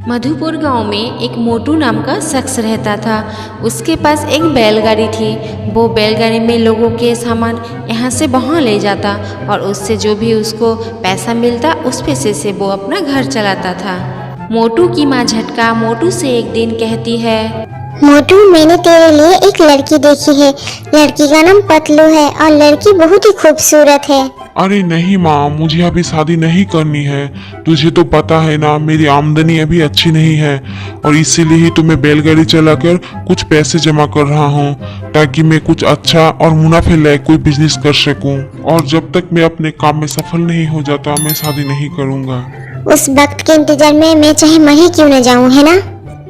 मधुपुर गांव में एक मोटू नाम का शख्स रहता था। उसके पास एक बैलगाड़ी थी। वो बैलगाड़ी में लोगों के सामान यहाँ से वहाँ ले जाता और उससे जो भी उसको पैसा मिलता उस पैसे से वो अपना घर चलाता था। मोटू की माँ झटका मोटू से एक दिन कहती है, मोटू, मैंने तेरे लिए एक लड़की देखी है। लड़की का नाम पतलू है और लड़की बहुत ही खूबसूरत है। अरे नहीं माँ, मुझे अभी शादी नहीं करनी है। तुझे तो पता है ना, मेरी आमदनी अभी अच्छी नहीं है और इसीलिए ही तो मैं बैलगाड़ी चलाकर कुछ पैसे जमा कर रहा हूँ ताकि मैं कुछ अच्छा और मुनाफे लायक कोई बिजनेस कर सकूँ। और जब तक मैं अपने काम में सफल नहीं हो जाता मैं शादी नहीं करूँगा। उस वक्त के इंतजार में मैं चाहे मर ही क्यों न जाऊँ, है ना?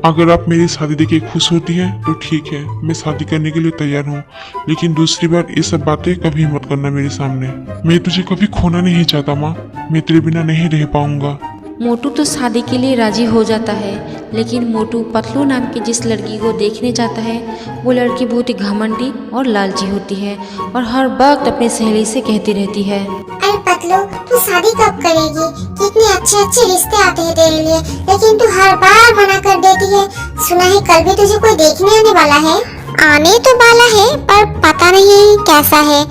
अगर आप मेरी शादी देख के खुश होती हैं तो ठीक है, मैं शादी करने के लिए तैयार हूँ। लेकिन दूसरी बार ये सब बातें कभी मत करना मेरे सामने। मैं तुझे कभी खोना नहीं चाहता माँ, मैं तेरे बिना नहीं रह पाऊंगा। मोटू तो शादी के लिए राजी हो जाता है, लेकिन मोटू पतलू नाम की जिस लड़की को देखने जाता है वो लड़की बहुत ही घमंडी और लालची होती है और हर वक्त अपनी सहेली से कहती रहती है, अरे पतलू, तू शादी कब करेगी? कितने अच्छे अच्छे रिश्ते आते हैं तेरे लिए, लेकिन तू हर बार मना कर देती है। सुना है कल भी तुझे कोई देखने आने वाला है। आने तो वाला है पर पता नहीं कैसा है।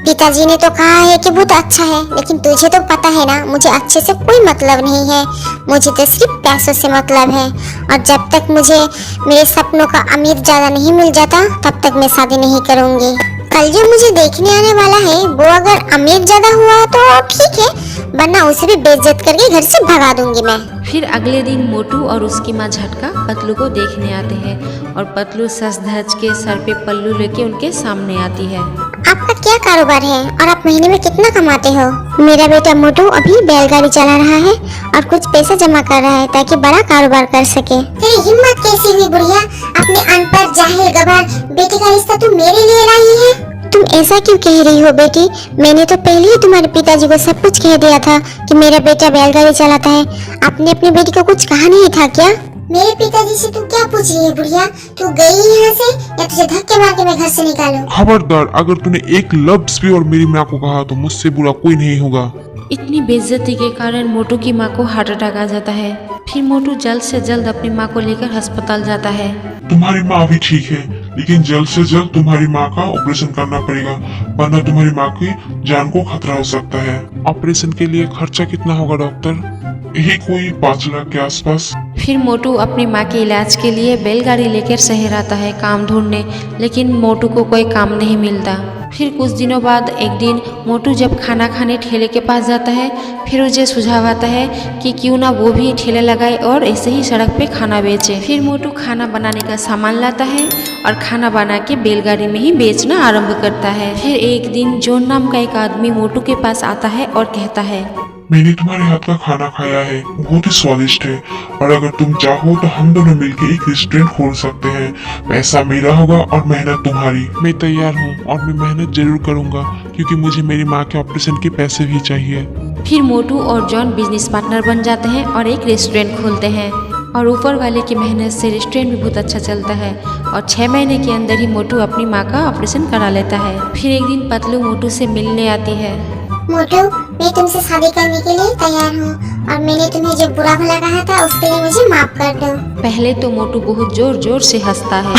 पिताजी ने तो कहा है कि बहुत अच्छा है, लेकिन तुझे तो पता है ना, मुझे अच्छे से कोई मतलब नहीं है। मुझे तो सिर्फ पैसों से मतलब है और जब तक मुझे मेरे सपनों का अमीर ज्यादा नहीं मिल जाता तब तक मैं शादी नहीं करूँगी। कल जो मुझे देखने आने वाला है वो अगर अमीर ज्यादा हुआ तो ठीक है, वरना उसे भी बेइज्जत करके घर से भगा दूंगी मैं। फिर अगले दिन मोटू और उसकी माँ झटका पतलू को देखने आते हैं और पतलू सज धज के सर पे पल्लू लेके उनके सामने आती है। आपका क्या कारोबार है और आप महीने में कितना कमाते हो? मेरा बेटा मोटू अभी बैलगाड़ी चला रहा है और कुछ पैसा जमा कर रहा है ताकि बड़ा कारोबार कर सके। तेरी हिम्मत कैसी हुई बुढ़िया? अपने अनपढ़ जाहिल गवार बेटे का रिश्ता तू मेरे लिए लाई है? तुम ऐसा क्यों कह रही हो बेटी? मैंने तो पहले ही तुम्हारे पिताजी को सब कुछ कह दिया था कि मेरा बेटा बैलगाड़ी चलाता है। आपने अपनी बेटी को कुछ कहा नहीं था क्या? मेरे पिताजी से तू क्या पूछ रही है बुढ़िया? तू गई यहाँ से या तुझे धक्के मार के मैं घर से निकालूं? खबरदार, अगर तूने एक लफ्ज भी और मेरी माँ को कहा तो मुझसे बुरा कोई नहीं होगा। इतनी बेइज्जती के कारण मोटू की माँ को हार्ट अटैक आ जाता है। फिर मोटू जल्द से जल्द अपनी माँ को लेकर अस्पताल जाता है। तुम्हारी माँ अभी ठीक है, लेकिन जल्द से जल्द तुम्हारी माँ का ऑपरेशन करना पड़ेगा, वरना तुम्हारी माँ की जान को खतरा हो सकता है। ऑपरेशन के लिए खर्चा कितना होगा डॉक्टर? यही कोई 5 लाख के आसपास। फिर मोटू अपनी माँ के इलाज के लिए बैलगाड़ी लेकर शहर आता है काम ढूंढने, लेकिन मोटू को कोई काम नहीं मिलता। फिर कुछ दिनों बाद एक दिन मोटू जब खाना खाने ठेले के पास जाता है, फिर उसे सुझाव आता है कि क्यों ना वो भी ठेला लगाए और ऐसे ही सड़क पे खाना बेचे। फिर मोटू खाना बनाने का सामान लाता है और खाना बना के बैलगाड़ी में ही बेचना आरंभ करता है। फिर एक दिन जॉन नाम का एक आदमी मोटू के पास आता है और कहता है, मैंने तुम्हारे हाथ का खाना खाया है, बहुत ही स्वादिष्ट है और अगर तुम चाहो तो हम दोनों मिलकर एक रेस्टोरेंट खोल सकते हैं। पैसा मेरा होगा और मेहनत तुम्हारी। मैं तैयार हूँ और मैं मेहनत जरूर करूँगा क्योंकि मुझे मेरी माँ के ऑपरेशन के पैसे भी चाहिए। फिर मोटू और जॉन बिजनेस पार्टनर बन जाते हैं और एक रेस्टोरेंट खोलते हैं और ऊपर वाले की मेहनत से रेस्टोरेंट भी बहुत अच्छा चलता है और 6 महीने के अंदर ही मोटू अपनी माँ का ऑपरेशन करा लेता है। फिर एक दिन पतलू मोटू से मिलने आती है। मोटू, मैं तुमसे शादी करने के लिए तैयार हूँ और मैंने तुम्हें जो बुरा भला कहा था उसके लिए मुझे माफ कर दो। पहले तो मोटू बहुत जोर जोर से हंसता है।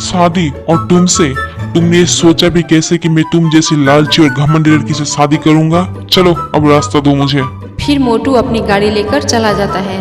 शादी और तुमसे? तुमने सोचा भी कैसे कि मैं तुम जैसी लालची और घमंडी लड़की से शादी करूंगा? चलो अब रास्ता दो मुझे। फिर मोटू अपनी गाड़ी लेकर चला जाता है।